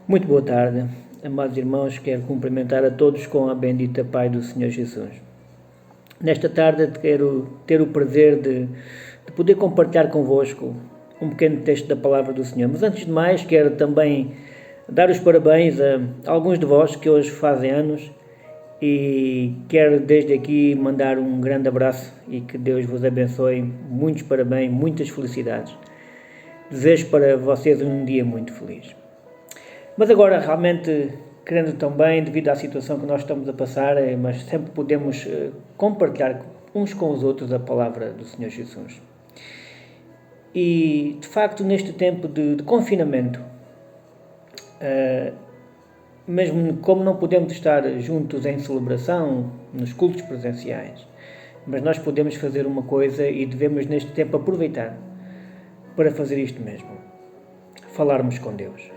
Muito boa tarde, amados irmãos. Quero cumprimentar a todos com a bendita paz do Senhor Jesus. Nesta tarde quero ter o prazer de poder compartilhar convosco um pequeno texto da Palavra do Senhor. Mas antes de mais, quero também dar os parabéns a alguns de vós que hoje fazem anos e quero desde aqui mandar um grande abraço e que Deus vos abençoe. Muitos parabéns, muitas felicidades. Desejo para vocês um dia muito feliz. Mas agora, realmente, querendo também, devido à situação que nós estamos a passar, mas sempre podemos compartilhar uns com os outros a palavra do Senhor Jesus. E, de facto, neste tempo de confinamento, mesmo como não podemos estar juntos em celebração, nos cultos presenciais, mas nós podemos fazer uma coisa e devemos, neste tempo, aproveitar para fazer isto mesmo. Falarmos com Deus.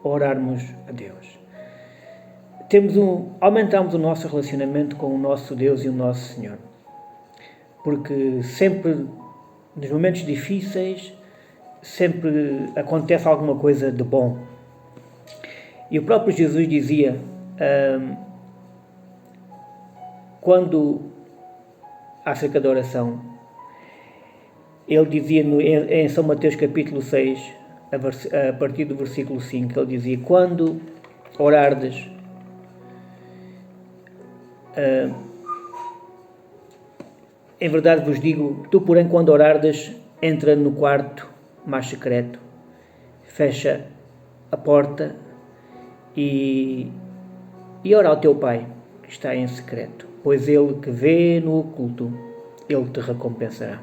Orarmos a Deus. Aumentarmos o nosso relacionamento com o nosso Deus e o nosso Senhor. Porque sempre, nos momentos difíceis, sempre acontece alguma coisa de bom. E o próprio Jesus dizia, quando, acerca da oração, ele dizia em São Mateus capítulo 6, a partir do versículo 5, ele dizia: quando orardes, em verdade vos digo, tu porém quando orardes, entra no quarto mais secreto, fecha a porta e ora ao teu Pai que está em secreto, pois ele que vê no oculto, ele te recompensará.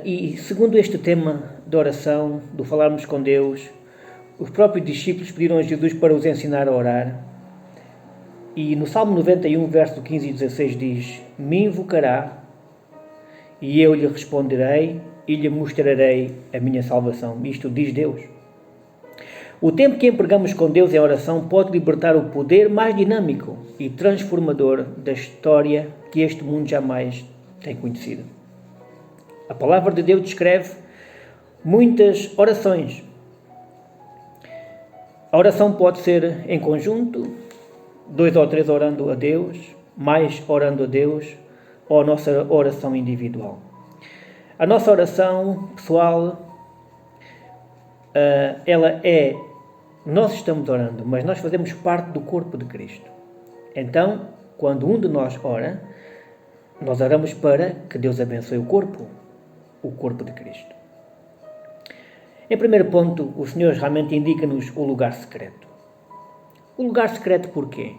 E segundo este tema de oração, do falarmos com Deus, os próprios discípulos pediram a Jesus para os ensinar a orar. E no Salmo 91, verso 15 e 16 diz: me invocará e eu lhe responderei e lhe mostrarei a minha salvação. Isto diz Deus. O tempo que empregamos com Deus em oração pode libertar o poder mais dinâmico e transformador da história que este mundo jamais tem conhecido. A palavra de Deus descreve muitas orações. A oração pode ser em conjunto, 2 ou 3 orando a Deus, mais orando a Deus, ou a nossa oração individual. A nossa oração pessoal, nós estamos orando, mas nós fazemos parte do corpo de Cristo. Então, quando um de nós ora, nós oramos para que Deus abençoe o corpo de Cristo. Em primeiro ponto, o Senhor realmente indica-nos o lugar secreto. O lugar secreto porquê?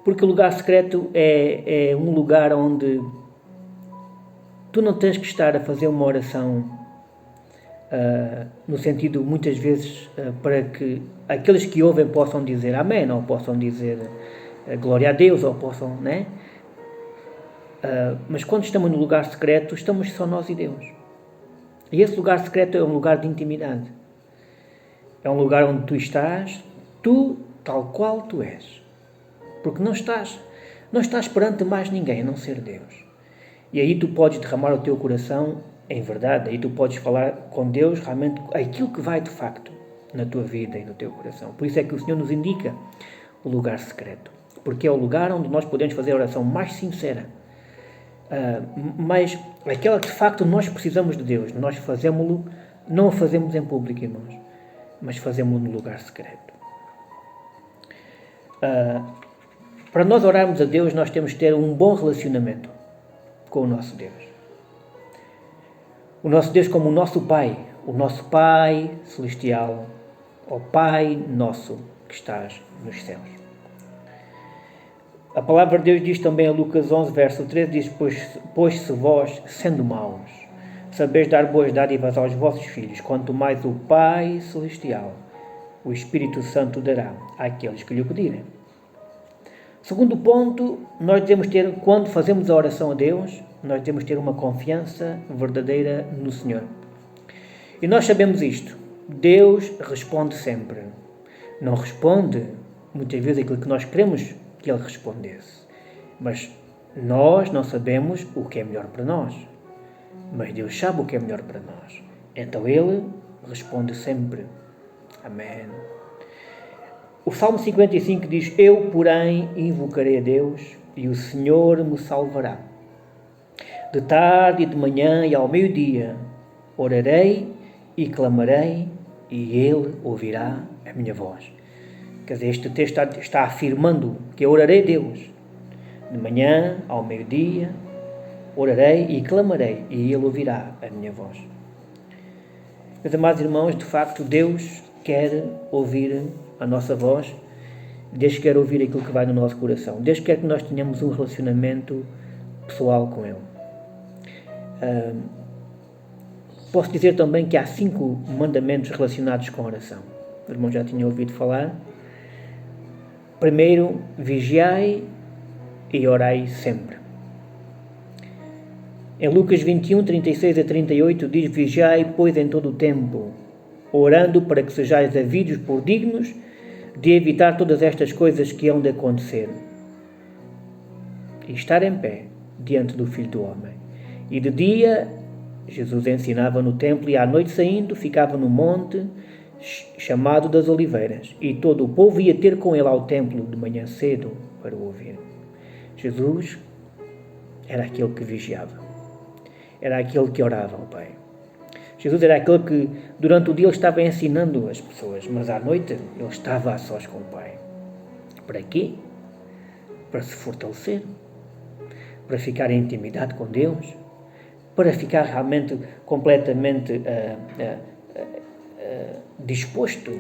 Porque o lugar secreto é um lugar onde tu não tens que estar a fazer uma oração no sentido, muitas vezes, para que aqueles que ouvem possam dizer amém, ou possam dizer glória a Deus, ou possam, né? Mas quando estamos no lugar secreto, estamos só nós e Deus. E esse lugar secreto é um lugar de intimidade. É um lugar onde tu estás, tu tal qual tu és. Porque não estás perante mais ninguém, a não ser Deus. E aí tu podes derramar o teu coração em verdade. Aí tu podes falar com Deus realmente aquilo que vai de facto na tua vida e no teu coração. Por isso é que o Senhor nos indica o lugar secreto. Porque é o lugar onde nós podemos fazer a oração mais sincera. Mas aquela que de facto nós precisamos de Deus, nós fazemos-lo, não o fazemos em público, irmãos, mas fazemos-lo no lugar secreto. Para nós orarmos a Deus, nós temos que ter um bom relacionamento com o nosso Deus. O nosso Deus como o nosso Pai celestial, ó Pai nosso que estás nos céus. A palavra de Deus diz também em Lucas 11, verso 13, diz: pois se vós, sendo maus, sabeis dar boas dádivas aos vossos filhos, quanto mais o Pai Celestial, o Espírito Santo dará àqueles que lhe pedirem. Segundo ponto, nós devemos ter, quando fazemos a oração a Deus, nós devemos ter uma confiança verdadeira no Senhor. E nós sabemos isto: Deus responde sempre. Não responde, muitas vezes, aquilo que nós queremos que Ele respondesse. Mas nós não sabemos o que é melhor para nós. Mas Deus sabe o que é melhor para nós. Então Ele responde sempre Amém. O Salmo 55 diz: Eu, porém, invocarei a Deus e o Senhor me salvará. De tarde e de manhã e ao meio-dia orarei e clamarei e Ele ouvirá a minha voz. Quer dizer, este texto está afirmando que eu orarei a Deus. De manhã ao meio-dia orarei e clamarei e Ele ouvirá a minha voz. Meus amados irmãos, de facto, Deus quer ouvir a nossa voz. Deus quer ouvir aquilo que vai no nosso coração. Deus quer que nós tenhamos um relacionamento pessoal com Ele. Posso dizer também que há 5 mandamentos relacionados com a oração. O irmão já tinha ouvido falar. Primeiro, vigiai e orai sempre. Em Lucas 21, 36 a 38 diz: Vigiai, pois, em todo o tempo, orando para que sejais havidos por dignos de evitar todas estas coisas que hão de acontecer e estar em pé diante do Filho do Homem. E de dia, Jesus ensinava no templo e à noite saindo, ficava no monte chamado das Oliveiras e todo o povo ia ter com ele ao templo de manhã cedo para o ouvir. Jesus era aquele que vigiava, era aquele que orava ao Pai. Jesus era aquele que durante o dia ele estava ensinando as pessoas, mas à noite ele estava a sós com o Pai. Para quê? Para se fortalecer, para ficar em intimidade com Deus, para ficar realmente completamente disposto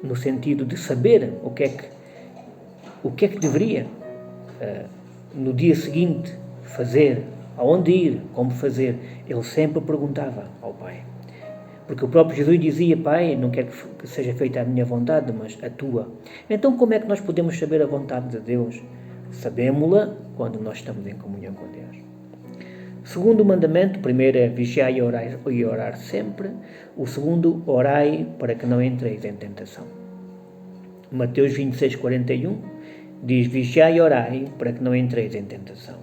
no sentido de saber o que é que deveria no dia seguinte fazer, aonde ir, como fazer. Ele sempre perguntava ao Pai. Porque o próprio Jesus dizia: Pai, não quero que seja feita a minha vontade, mas a tua. Então como é que nós podemos saber a vontade de Deus? Sabemos-la quando nós estamos em comunhão com Deus. Segundo mandamento, o primeiro é vigiar e orar sempre. O segundo, orai para que não entreis em tentação. Mateus 26, 41 diz: vigiai e orai para que não entreis em tentação.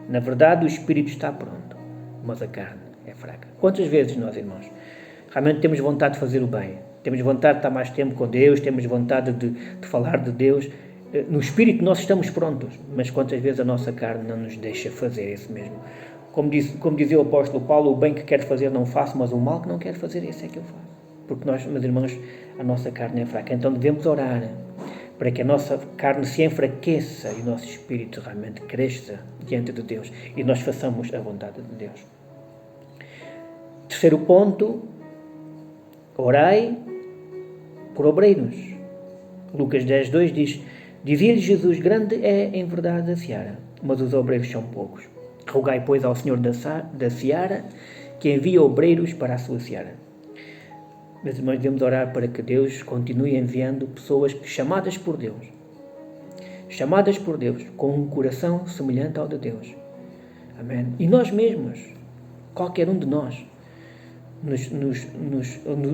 Na verdade, o espírito está pronto, mas a carne é fraca. Quantas vezes nós, irmãos, realmente temos vontade de fazer o bem, temos vontade de estar mais tempo com Deus, temos vontade de falar de Deus, no espírito nós estamos prontos, mas quantas vezes a nossa carne não nos deixa fazer isso mesmo? Como dizia o apóstolo Paulo: o bem que quero fazer não faço, mas o mal que não quero fazer, esse é que eu faço. Porque nós, meus irmãos, a nossa carne é fraca. Então devemos orar para que a nossa carne se enfraqueça e o nosso espírito realmente cresça diante de Deus e nós façamos a vontade de Deus. Terceiro ponto, orai por obreiros. Lucas 10, 2 diz: dizia-lhe Jesus: grande é em verdade a seara, mas os obreiros são poucos. Rogai, pois, ao Senhor da seara que envie obreiros para a sua seara. Meus irmãos, devemos orar para que Deus continue enviando pessoas chamadas por Deus, com um coração semelhante ao de Deus. Amém? E nós mesmos, qualquer um de nós,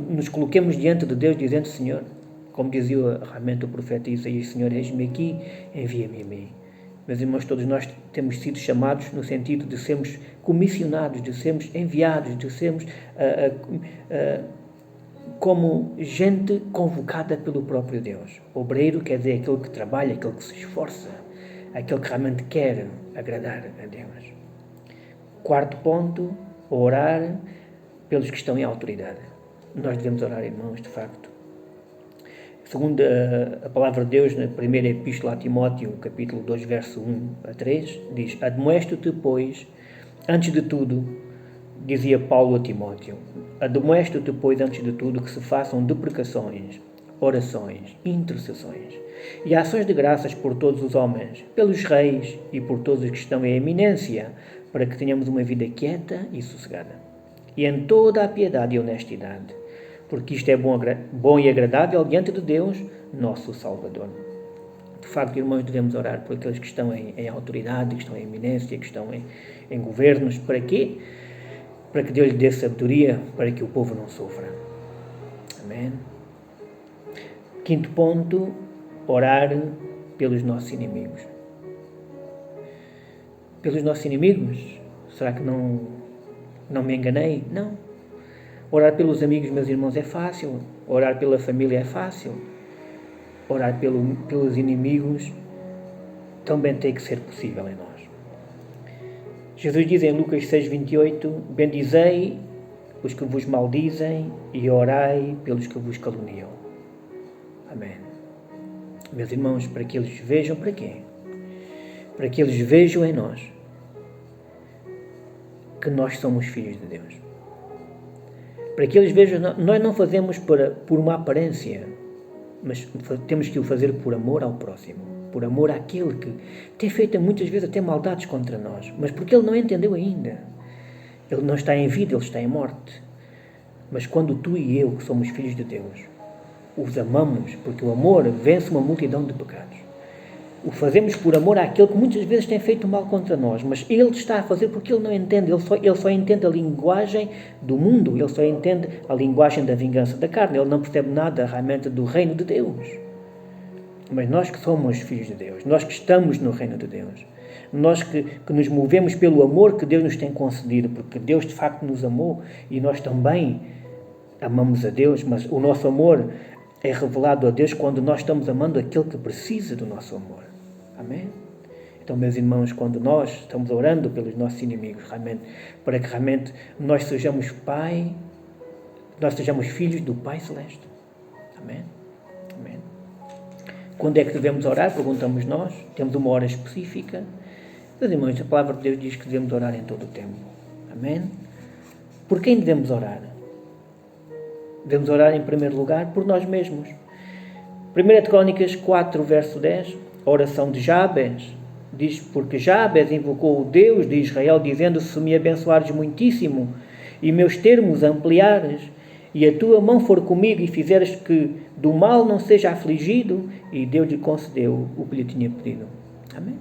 nos coloquemos diante de Deus dizendo: Senhor, como dizia realmente o profeta Isaías: Senhor, eis-me aqui, envia-me a mim. Meus irmãos, todos nós temos sido chamados no sentido de sermos comissionados, de sermos enviados, de sermos como gente convocada pelo próprio Deus. Obreiro quer dizer aquele que trabalha, aquele que se esforça, aquele que realmente quer agradar a Deus. Quarto ponto, orar pelos que estão em autoridade. Nós devemos orar, irmãos, de facto. Segundo a palavra de Deus, na primeira epístola a Timóteo, capítulo 2, verso 1 a 3, diz: admoesto-te, pois, antes de tudo, dizia Paulo a Timóteo, admoesto-te, pois, antes de tudo, que se façam deprecações, orações, intercessões e ações de graças por todos os homens, pelos reis e por todos os que estão em eminência, para que tenhamos uma vida quieta e sossegada, e em toda a piedade e honestidade, porque isto é bom e agradável diante de Deus, nosso Salvador. De facto, irmãos, devemos orar por aqueles que estão em autoridade, que estão em eminência, que estão em governos. Para quê? Para que Deus lhe dê sabedoria, para que o povo não sofra. Amém? Quinto ponto, orar pelos nossos inimigos. Pelos nossos inimigos? Será que não me enganei? Não. Orar pelos amigos, meus irmãos, é fácil. Orar pela família é fácil. Orar pelos inimigos também tem que ser possível em nós. Jesus diz em Lucas 6,28: bendizei os que vos maldizem e orai pelos que vos caluniam. Amém. Meus irmãos, para que eles vejam para quê? Para que eles vejam em nós que nós somos filhos de Deus. Para que eles vejam, nós não fazemos por uma aparência, mas temos que o fazer por amor ao próximo, por amor àquele que tem feito muitas vezes até maldades contra nós, mas porque ele não entendeu ainda. Ele não está em vida, ele está em morte. Mas quando tu e eu, que somos filhos de Deus, os amamos, porque o amor vence uma multidão de pecados. O fazemos por amor àquele que muitas vezes tem feito mal contra nós, mas ele está a fazer porque ele não entende, ele só entende a linguagem do mundo, ele só entende a linguagem da vingança da carne, ele não percebe nada realmente do reino de Deus. Mas nós que somos filhos de Deus, nós que estamos no reino de Deus, nós que nos movemos pelo amor que Deus nos tem concedido, porque Deus de facto nos amou e nós também amamos a Deus, mas o nosso amor é revelado a Deus quando nós estamos amando aquele que precisa do nosso amor. Amém? Então, meus irmãos, quando nós estamos orando pelos nossos inimigos, realmente, para que realmente nós sejamos filhos do Pai Celeste. Amém? Amém. Quando é que devemos orar? Perguntamos nós. Temos uma hora específica. Meus irmãos, a palavra de Deus diz que devemos orar em todo o tempo. Amém? Por quem devemos orar? Devemos orar em primeiro lugar por nós mesmos. 1 Crônicas 4, verso 10, a oração de Jabes, diz: porque Jabes invocou o Deus de Israel, dizendo: se me abençoares muitíssimo e meus termos ampliares, e a tua mão for comigo e fizeres que do mal não seja afligido, e Deus lhe concedeu o que lhe tinha pedido. Amém?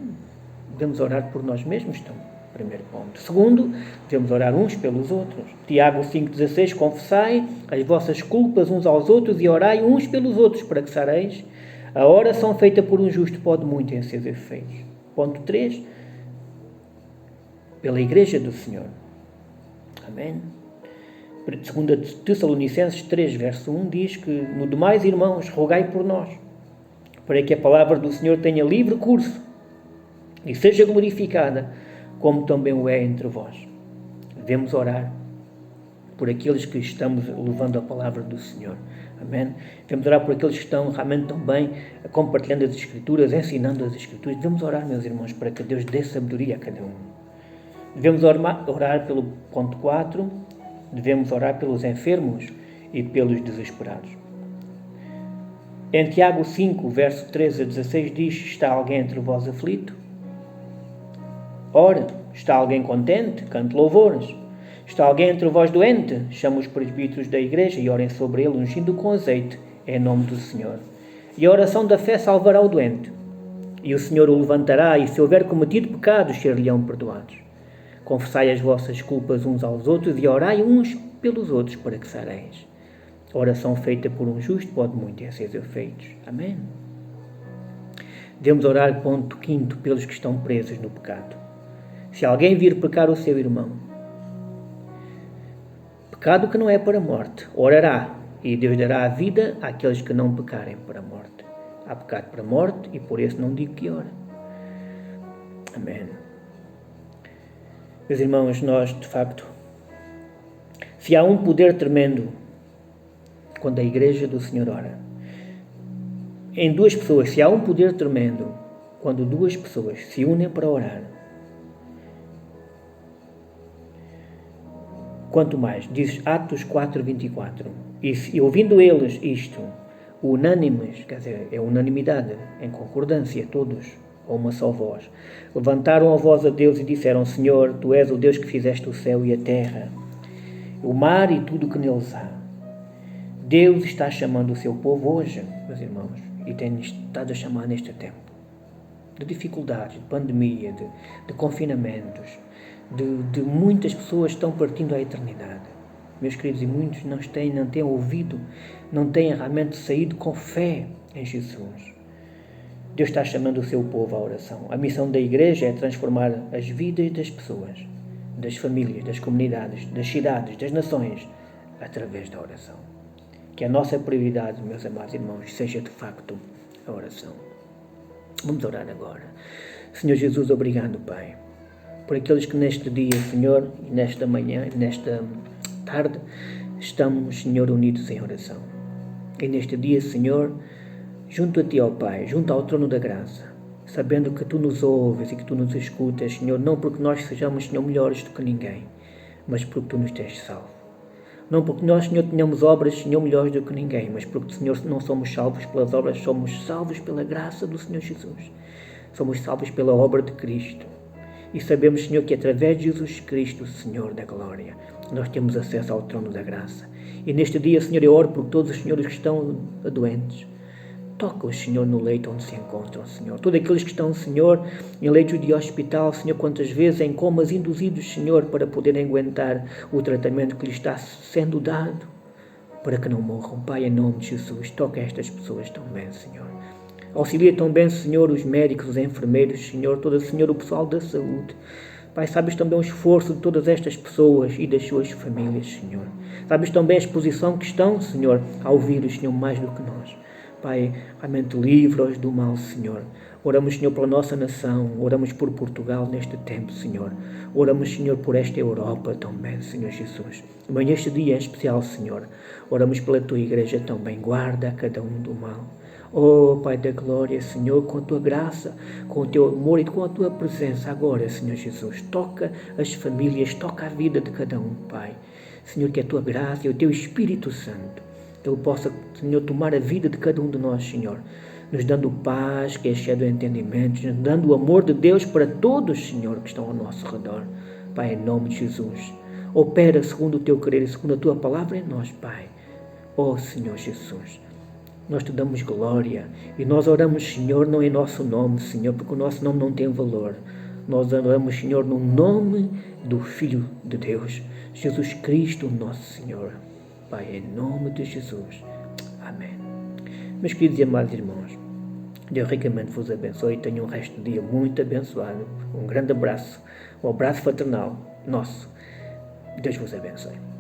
Devemos orar por nós mesmos, então, primeiro ponto. Segundo, devemos orar uns pelos outros. Tiago 5,16, confessai as vossas culpas uns aos outros e orai uns pelos outros para que sareis. A oração feita por um justo pode muito em seus efeitos. Ponto 3, pela Igreja do Senhor. Amém? 2 Tessalonicenses 3, verso 1 diz que, no demais, irmãos, rogai por nós, para que a palavra do Senhor tenha livre curso e seja glorificada, como também o é entre vós. Devemos orar por aqueles que estamos levando a palavra do Senhor. Amém? Devemos orar por aqueles que estão realmente também compartilhando as Escrituras, ensinando as Escrituras. Devemos orar, meus irmãos, para que Deus dê sabedoria a cada um. Devemos orar pelo ponto 4, devemos orar pelos enfermos e pelos desesperados. Em Tiago 5, verso 13 a 16 diz: está alguém entre vós aflito? Ora, está alguém contente? Cante louvores. Está alguém entre vós doente? Chama os presbíteros da igreja e orem sobre ele, ungindo com azeite, em nome do Senhor. E a oração da fé salvará o doente. E o Senhor o levantará, e se houver cometido pecados, ser-lhe-ão perdoados. Confessai as vossas culpas uns aos outros e orai uns pelos outros para que sareis. A oração feita por um justo pode muito em seus efeitos. Amém? Devemos orar, ponto 5, pelos que estão presos no pecado. Se alguém vir pecar o seu irmão, pecado que não é para a morte, orará, e Deus dará a vida àqueles que não pecarem para a morte. Há pecado para a morte, e por isso não digo que ora. Amém. Meus irmãos, nós, de facto, se há um poder tremendo quando a Igreja do Senhor ora, em duas pessoas, se há um poder tremendo quando duas pessoas se unem para orar, quanto mais, diz Atos 4:24, e ouvindo eles isto, unânimes, quer dizer, é unanimidade, em concordância, todos, a uma só voz, levantaram a voz a Deus e disseram: Senhor, Tu és o Deus que fizeste o céu e a terra, o mar e tudo o que neles há. Deus está chamando o seu povo hoje, meus irmãos, e tem estado a chamar neste tempo, de dificuldades, de pandemia, de confinamentos, de muitas pessoas que estão partindo à eternidade. Meus queridos, e muitos não têm ouvido, não têm realmente saído com fé em Jesus. Deus está chamando o seu povo à oração. A missão da Igreja é transformar as vidas das pessoas, das famílias, das comunidades, das cidades, das nações, através da oração. Que a nossa prioridade, meus amados irmãos, seja de facto a oração. Vamos orar agora. Senhor Jesus, obrigado, Pai, por aqueles que neste dia, Senhor, e nesta manhã, nesta tarde, estamos, Senhor, unidos em oração. E neste dia, Senhor, junto a Ti, ó Pai, junto ao trono da graça, sabendo que Tu nos ouves e que Tu nos escutas, Senhor, não porque nós sejamos, Senhor, melhores do que ninguém, mas porque Tu nos tens salvo. Não porque nós, Senhor, tenhamos obras, Senhor, melhores do que ninguém, mas porque, Senhor, não somos salvos pelas obras, somos salvos pela graça do Senhor Jesus. Somos salvos pela obra de Cristo. E sabemos, Senhor, que através de Jesus Cristo, Senhor da glória, nós temos acesso ao trono da graça. E neste dia, Senhor, eu oro por todos os senhores que estão doentes. Toca-os, Senhor, no leito onde se encontram, Senhor. Todos aqueles que estão, Senhor, em leitos de hospital, Senhor, quantas vezes em comas induzidos, Senhor, para poderem aguentar o tratamento que lhes está sendo dado, para que não morram. Pai, em nome de Jesus, toca estas pessoas também, Senhor. Auxilia também, Senhor, os médicos, os enfermeiros, Senhor, Senhor, o pessoal da saúde. Pai, sabes também o esforço de todas estas pessoas e das suas famílias, Senhor. Sabes também a exposição que estão, Senhor, ao vírus, Senhor, mais do que nós. Pai, realmente livra-os do mal, Senhor. Oramos, Senhor, pela nossa nação. Oramos por Portugal neste tempo, Senhor. Oramos, Senhor, por esta Europa também, Senhor Jesus. Mas neste dia em especial, Senhor, oramos pela Tua Igreja também. Guarda a cada um do mal. Oh, Pai da glória, Senhor, com a Tua graça, com o Teu amor e com a Tua presença agora, Senhor Jesus. Toca as famílias, toca a vida de cada um, Pai. Senhor, que a Tua graça e o Teu Espírito Santo Ele possa, Senhor, tomar a vida de cada um de nós, Senhor, nos dando paz, que excede o entendimento, nos dando o amor de Deus para todos, Senhor, que estão ao nosso redor. Pai, em nome de Jesus, opera segundo o Teu querer e segundo a Tua palavra em nós, Pai. Oh, Senhor Jesus, nós Te damos glória e nós oramos, Senhor, não em nosso nome, Senhor, porque o nosso nome não tem valor. Nós oramos, Senhor, no nome do Filho de Deus, Jesus Cristo, nosso Senhor. Pai, em nome de Jesus. Amém. Meus queridos e amados irmãos, Deus ricamente vos abençoe e tenham um resto de dia muito abençoado. Um grande abraço, um abraço fraternal nosso. Deus vos abençoe.